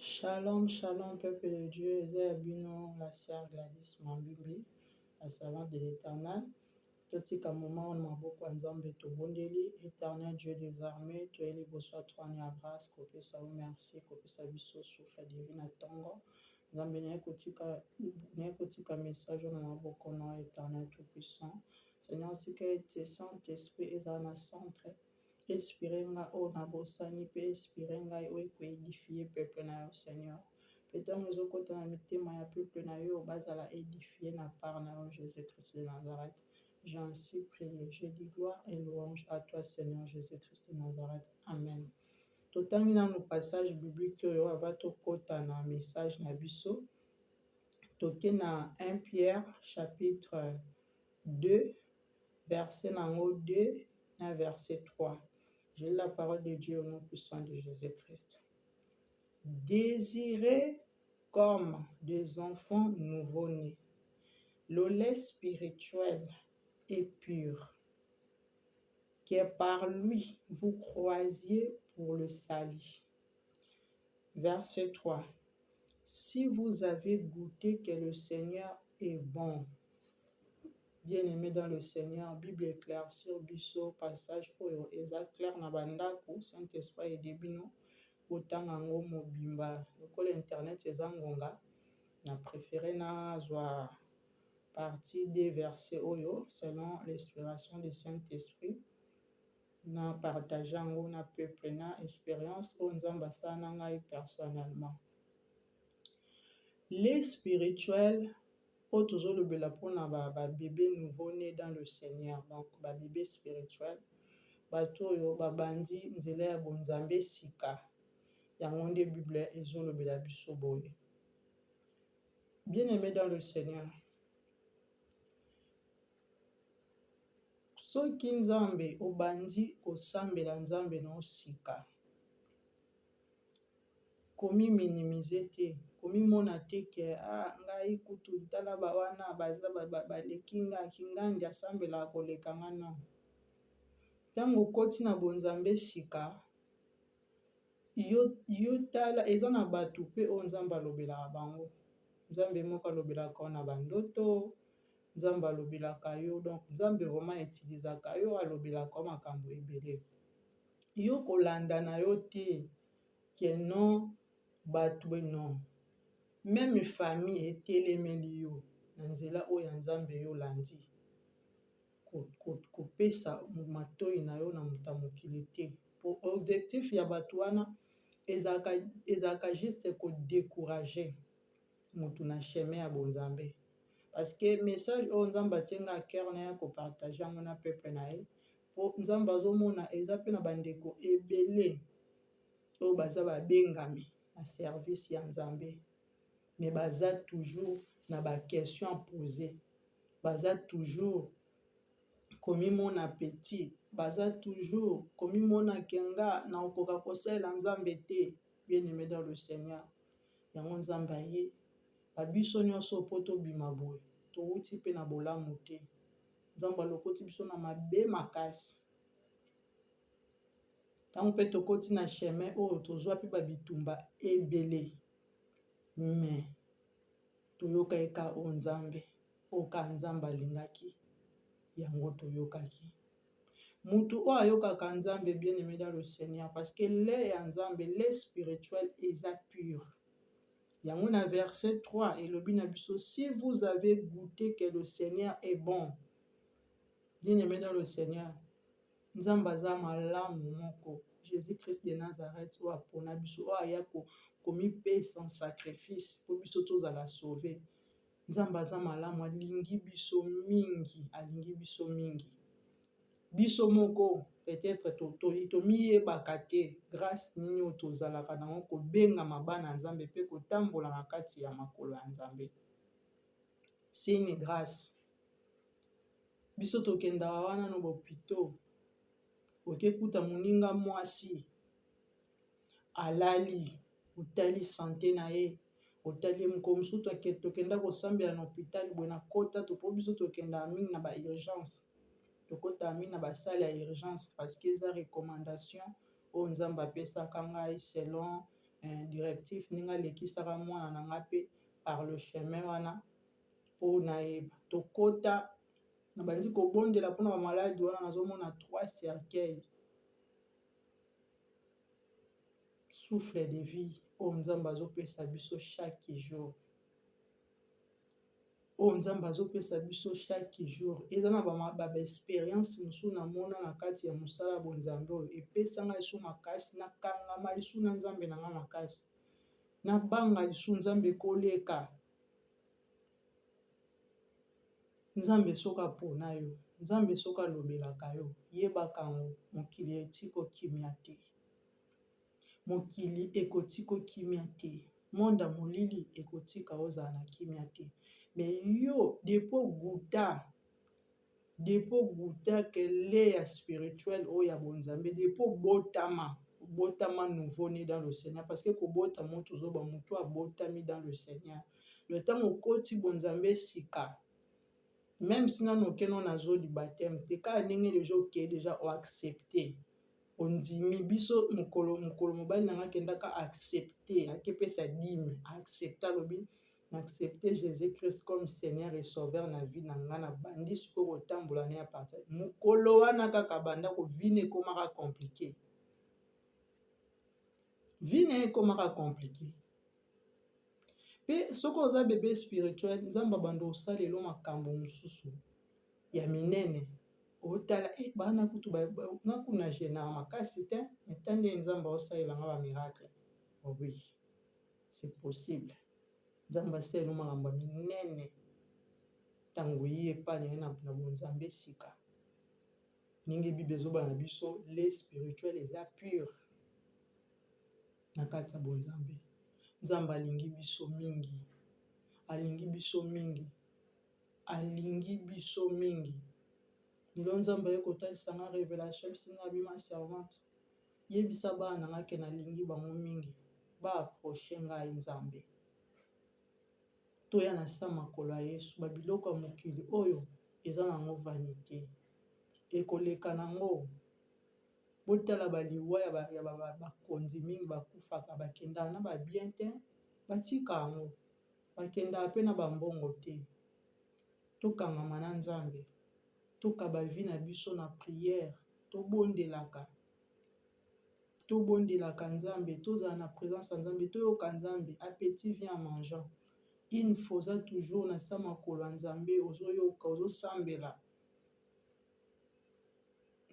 Shalom, shalom, peuple de Dieu. Ezabino, la sœur Gladys Mambimbi, la servante de l'Éternel. Totika moment on m'a beaucoup ensemble to bondeli, Éternel Dieu des armées, tu es le besoin toi ni à grâce, copé ça vous merci, copé ça biso souffle divine à tongo. Nzambe na kotika message on m'a beaucoup non Éternel tout puissant. Seigneur, si que tes Saint-Esprit est en centre. Espirenga o nabosani pe espirenga o édifier peuple na yo Seigneur. Peut-être nous okota na mitema ya peuple na yo bazala édifier na part na yo Jésus-Christ de Nazareth. J'ai ainsi prié. Je dis gloire et louange à toi Seigneur Jésus-Christ de Nazareth. Amen. Totangi na no passage biblique yo ava tokota na message na biso. Toke na 1 Pierre chapitre 2 verset nango 2 na verset 3. J'ai la parole de Dieu au nom puissant de Jésus-Christ. Désirez comme des enfants nouveau-nés le lait spirituel et pur, que par lui vous croisiez pour le salut. Verset 3. Si vous avez goûté que le Seigneur est bon, bien-aimé dans le Seigneur, Bible est claire sur biso passage oyo eza clair na bandako Saint-Esprit et debino otanga ngo mobimba lokola internet eza ngonga na préféré na zwa partie des versets oyo selon l'inspiration du Saint-Esprit na partage ngo na peuple na expérience o nzamba sana ngai personnellement. Les spirituels o tozolobela mpona babébé nouveau-né dans le Seigneur, donc babébé spirituel bato oyo babandi nzela ya bonzambe sika yango nde Bible ezolobela biso boye. Bien-aimé dans le Seigneur, soki nzambe obandi kosambela nzambe na osika komi minimize te, komi mona te ke ngai kutu tala bawana baza baleki nga kingandi asambela koleka nga non. Ntango okoti na bonzambe sika yo tala eza na bato mpe oyo nzambe alobelaka bango. Nzambe moko alobelaka na bandoto, nzambe alobelaka yo, donc nzambe vraiment etilisaka yo alobelaka makambo ebele. Yo kolanda na yo te ke non bato non. Même famille etelemeli yo na nzela oyo ya nzambe yo landi. Kopesa matoi na yo na moto mokili te. Objectif ya bato wana ezalaka juste kodécourager moto na chemin ya bonzambe. Parce que message oyo nzambe atienga cœur na ya kopartage yango na peuple na ye po nzambe azomona eza mpe na bandeko ebele oyo baza babengami na service ya nzambe mais baza toujours na baquestion à poser, baza toujours komimona petit, baza toujours komimona kenga na okoka kosalela nzambe te. Bien-aimé dans le Seigneur, yango nzambe aye babiso nyonso po tobima boye touti mpe na bolamu te. Nzambe alokoti biso na mabe makasi ntango mpe tokoti na chemin oyo tozwa mpe babitumba ebele, mais toyoka eka o nzambe oka nzambe alingaki yango toyokaki. Mutu oyo ayokaka nzambe bien-aimé dans le Seigneur parce que lait ya nzambe, lait spirituel eza pur. Yango na verset 3 elobi na biso si vous avez goûté que le Seigneur est bon. Bien-aimé dans le Seigneur, nzambe aza malamu moko. Jésus-Christ de Nazareth oyo apona biso oyo aya komipesa en sacrifice po biso tozala sauvé. Nzambe aza malamu, alingi biso mingi. Biso moko peut-être tomiyebaka te grâce nini oyo tozalaka nango kobenga mabana ya nzambe mpe kotambola na kati ya makolo ya nzambe. C'est une grâce. Biso tokendaka wana no bopito okekuta moninga mwasi alali, otali santé na ye, otali mokomosu tokenda kosambela na hôpital boye na kota topo biso tokendaka mingi na urgence. Tokota mingi na basale ya urgence parce que eza recommandation oyo nzambe apesaka ngai selon directif ndenge alekisaka mwana na nga mpe par le chemin wana mpo nayeba tokota na bandi kobondela mpona bamaladi wana nazomona 3 cercueil souffle de vie oyo nzambe azopesa biso chaque jour, oyo nzambe azopesa biso chaque jour. Eza na baexpérience mosusu namona na kati ya mosala bonzambe oyo epesanga lisu makasi, nakangama lisu na nzambe na nga makasi, nabanga lisu nzambe koleka. Nzambe soki apona yo, nzambe soki alobelaka yo, yebaka yango mokili etiko kimia te, mokili ekotiko kimia te, monda molili ekotika ozala na kimia te. Mais yo depo guta kele ya spirituel oyo ya bonzambe, depo botama nouveau né dans le Seigneur, parce que kobota moto ozoba moto abotami dans le Seigneur. Le temps okoti bonzambe sika, même si nano okeno na zo du baptême te, kaka ndenge déjà oke déjà o accepter ondimi biso mokolo mobali na nga kendaka accepter akepesa dime accepter lobi na accepter Jésus-Christ comme Seigneur et Sauveur na vie na nga na bandi siko kotambola ne ya partir mokolo wana kaka banda ko vine ekomaka compliqué, vine ekomaka compliqué. Pe soko oza bébé spirituel nzamba bando osalelo makambo mosusu ya minene otala bana kutu nakuna gena makasi te, metande nzamba osalelanga ba miracle. Oh oui, c'est possible. Nzamba asalelo makambo minene tango yi epane na bonzambe sika. Ningi Bible ezoba na biso les spirituels eza pur na kati ya bonzambe. Nzamba alingi biso mingi, alingi biso mingi, alingi biso mingi. Nilo nzamba ye kotalisa nga révélation bisinga bima servante yebisa bana nga ke nalingi bango mingi ba approcher ngai nzambe. Toya na sa makolo ya Yesu babiloko ya mokili oyo eza nango vanité ekoleka nango. Botala baliwa ya bakonzi mingi bakufaka bakendaka na babien te batika yango, bakendaka mpe na bambongo te. Tokangama na nzambe, tokaba vi na biso na prière, tobondelaka nzambe, tozala na présence ya nzambe, toyoka nzambe. Appétit vient en mangeant. Il faut ça toujours na sa makolo ya nzambe ozoyoka ozosambela.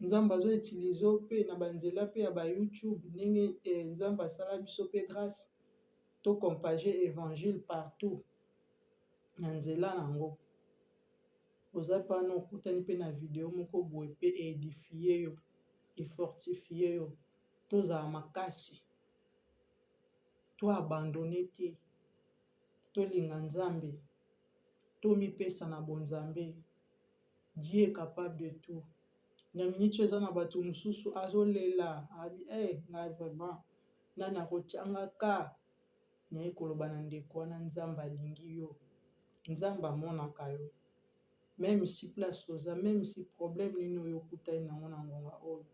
Nzambe azo utiliser pe na banzela pe ya ba YouTube ndenge nzambe asala biso pe grâce to compager évangile partout na nzela nango. Oza pano okutani pe na video moko boye pe édifier yo, fortifier yo, tozala makasi, to abandonner te, tolinga nzambe, tomipesa na bonzambe. Dieu est capable de tout. Na minute eza na bato mosusu azolela abi ngai vraiment nani akotianga ka naye koloba na ndeko wana nzambe alingi yo, nzambe amonaka yo. Même si place oza, même si problème nini oyo okutani nango na ngonga oyo,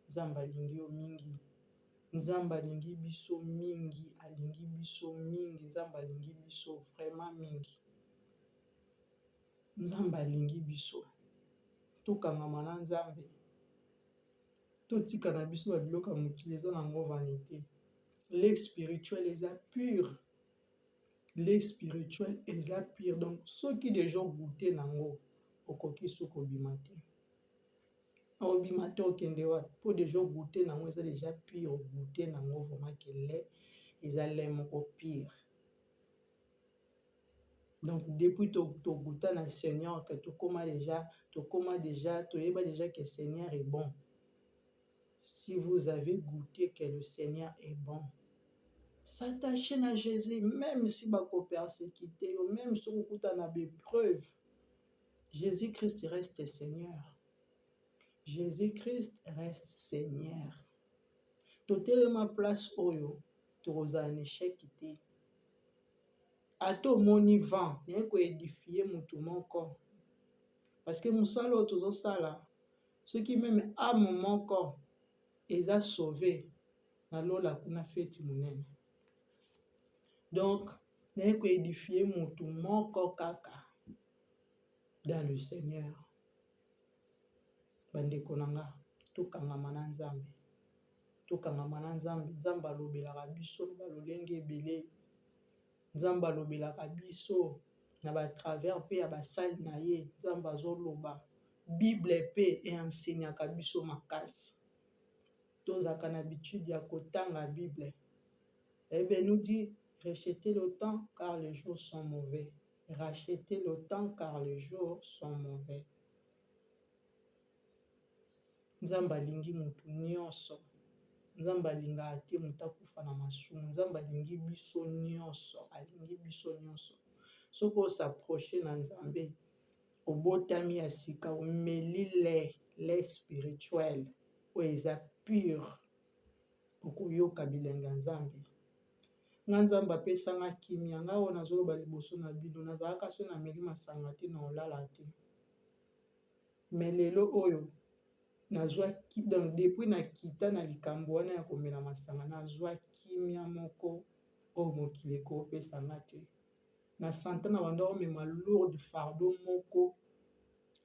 nzambe alingi yo mingi. Nzambe alingi biso mingi, alingi biso mingi, nzambe alingi biso vraiment mingi. Nzambe alingi biso. Tokangama na nzambe, totika na biso babiloko ya mokili eza nango vanité. Les spirituels eza pur, les spirituels eza pur. Donc soki déjà goûté nango okoki suko bima te, obima te okende wapi po déjà goûté nango eza déjà pur, goûté nango vraiment que lait eza lait moko pur. Donc depuis to goûta na Seigneur que tokoma déjà toyeba déjà que Seigneur est bon. Si vous avez goûté que le Seigneur est bon, s'attacher à Jésus, même si bako persécuté, même si vous na épreuve, Jésus-Christ reste Seigneur. Jésus-Christ reste Seigneur. Totele ma place oyo, toza en échec te. Ato moni vent, n'est ko édifier mutu moko. Parce que musalo tozo sala, ce qui même âme moko eza sauvé na lola kuna feti munene. Donc, naye ko édifier mutu moko kaka dans le Seigneur. Bandeko nanga, tokangama na Nzambe. Tokangama na Nzambe. Nzambe alobelaka biso na balolenge ebele. Nzambe alobelaka biso na ba travers pe ya basali na ye. Nzambe azoloba. Bible pe enseigneaka biso makasi. Tozaka na habitude ya kotanga Bible. La Bible nous dit rachetez le temps car les jours sont mauvais. Rachetez le temps car les jours sont mauvais. Nzambe alingi mutu nyonso. Nzambe alingaka te mutu akufa na masumu. Nzambe alingi biso nyonso. Alingi biso nyonso. Soki osapproche na Nzambe, obotami ya sika, omeli lait spirituel oyo eza pur, okoyoka bilenga Nzambe. Nga Nzambe apesanga kimia. Nga oyo nazoloba liboso na bino, nazalaka so na meli masanga te na olala te. Mais lelo oyo nazwa donc depuis na kita na likambo wana ya komela masanga, nazwa kimia moko oyo mokili ekopesanga te. Na santa na bando omema lourde fardeau moko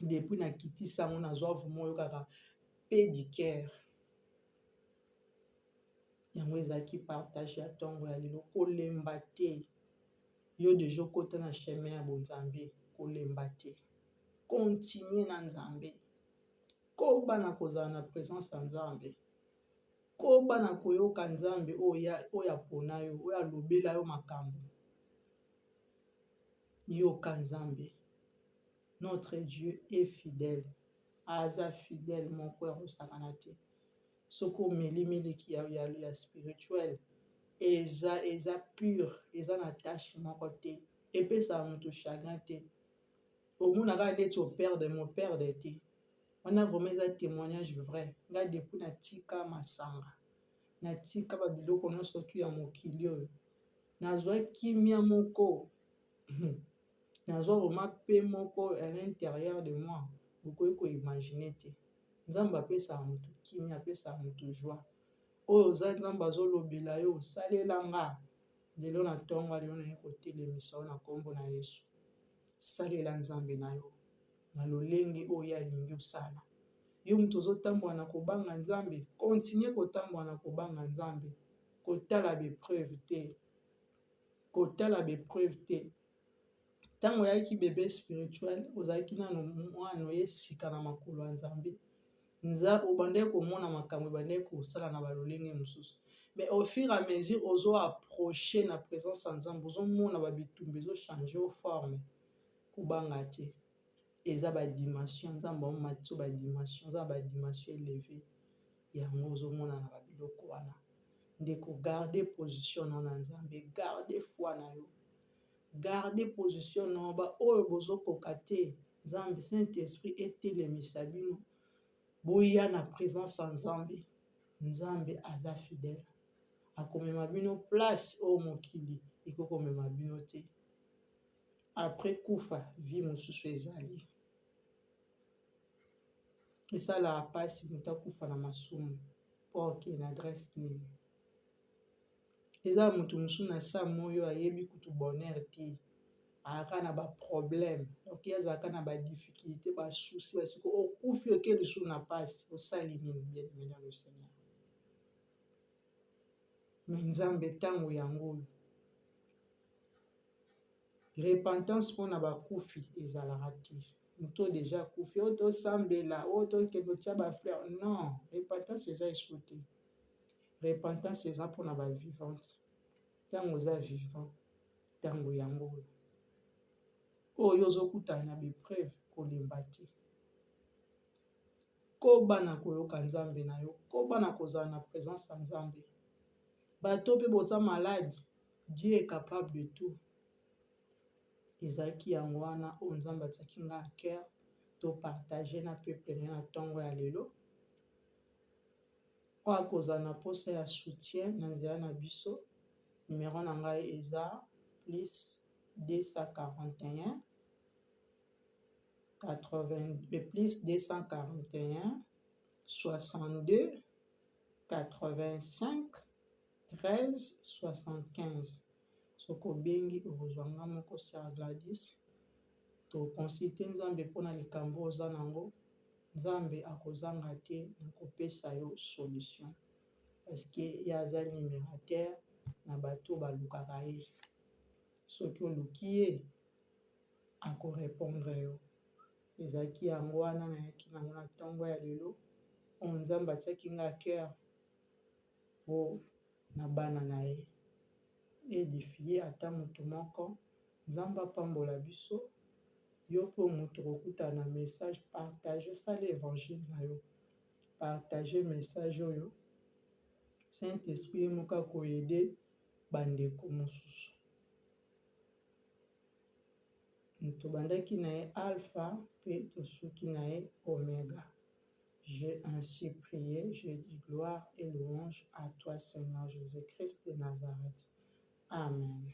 depuis na kiti sango nazwa vumo oyo kaka paix du cœur. Yango ezalaki partage ya ntongo ya lelo. Kolemba te. Yo deja okota na chemin ya bonzambe. Kolemba te. Continue na Nzambe. Kobana kozala na présence ya Nzambe. Kobana koyoka Nzambe oyo apona yo, oyo alobela yo makambo. Yoka Nzambe. Notre Dieu est fidèle. Aza fidèle moko ya kosakana te. Soko omeli miliki ya spirituel. Eza pur. Eza na tâche moko te. Epesa mutu chagrin te. Omuna kaka neti operde te. Wana vraiment eza témoignage vrai. Nga depuis na tika masanga. Na tika ba biloko nyonso tu ya mokili oyo. Nazwa kimia moko. Nazwa vraiment paix moko à l'intérieur de moi. Bokoki ko imaginer te. Nzambe apesa mutu kimia, apesa mutu joie. Oyo oza Nzambe azolobela yo, salela nga. Lelo na ntongo lelo na ye kotelemisa yo na kombo na Yesu. Salela Nzambe na yo. Na lolenge oyo alingi osala. Yo mutu ozotambola na kobanga Nzambe, continue kotambola na kobanga Nzambe. Kotala bepreuve te. Kotala bepreuve te. Tango oyaki bébé spirituel, ozalaki nano mwana oyesika na makolo ya Nzambe. Obandaki komona makambo ebandaki kosala na balolenge mosusu. Mais au fur et à mesure ozo approcher na présence ya Nzambe, ozomona ba bitumba ezochanger au forme. Kobanga te. Eza ba dimension Nzambe omatiso ba dimension, eza ba dimension élevée. Yango ozomona na ba biloko wana. Ndeko garder position na Nzambe, garder foi na yo. Garder position na ba oyo bozokoka te. Nzambe Saint-Esprit etelemisa bino. Boya na présence ya Nzambe. Nzambe aza fidèle. Akomema bino place o mokili ekokomema bino te. Après kufa, vie mosusu ezali. Esala pasi mutu akufa na masumu. Poke na adresse nini. Eza mutu mosusu na sa moyo ayebi kutu bonheur te. Aka na ba problème. Donc azaka na ba difficulté, ba souci, ba siko okufi okeli sou na pasi. Osali nini bien aimé dans le Seigneur. Mais Nzambe tango yango. Repentance pour na ba kufi ezalaka te. Mutu déjà kufi oto sambela, oto kebo tia ba fleur. Non, repentance eza esouté. Repentance eza pour na ba vivante. Tango za vivant, tango yango. Oyo ozokutana na bepreuve kolemba te. Kobana koyoka Nzambe na yo. Kobana kozala na présence ya Nzambe. Bato pe boza malade, Dieu est capable de tout. Ezaki yango wana oyo Nzambe atiaki nga na cœur to partager na peuple na ntongo ya lelo. Oyo akozala na posa ya soutien na nzela na biso. Numéro na ngai eza plus 241 plus 241 62 85 13 75 soki obengi okozwanga moko Sœur Gladys toconsulte nzambe mpona likambo oza nango. Nzambe akozanga te na kopesa yo solution parce que ye aza numérateur na bato balukaka ye. Soki oluki ye akorépondre yo. Ezalaki yango wana nayaki nango na ntongo ya lelo oyo nzambe atiaki nga cœur po na bana na ye édifie ata motu moko. Nzambe apambola biso. Yo mpo moto kokutana na message, partage sala évangile na yo, partage message oyo. Saint-Esprit ye moko akoyede bandeko mosusu. Tobandaki na ye alpha pe tosuki na ye oméga. J'ai ainsi prié, je dis gloire et louange à toi Seigneur Jésus-Christ de Nazareth. Amen.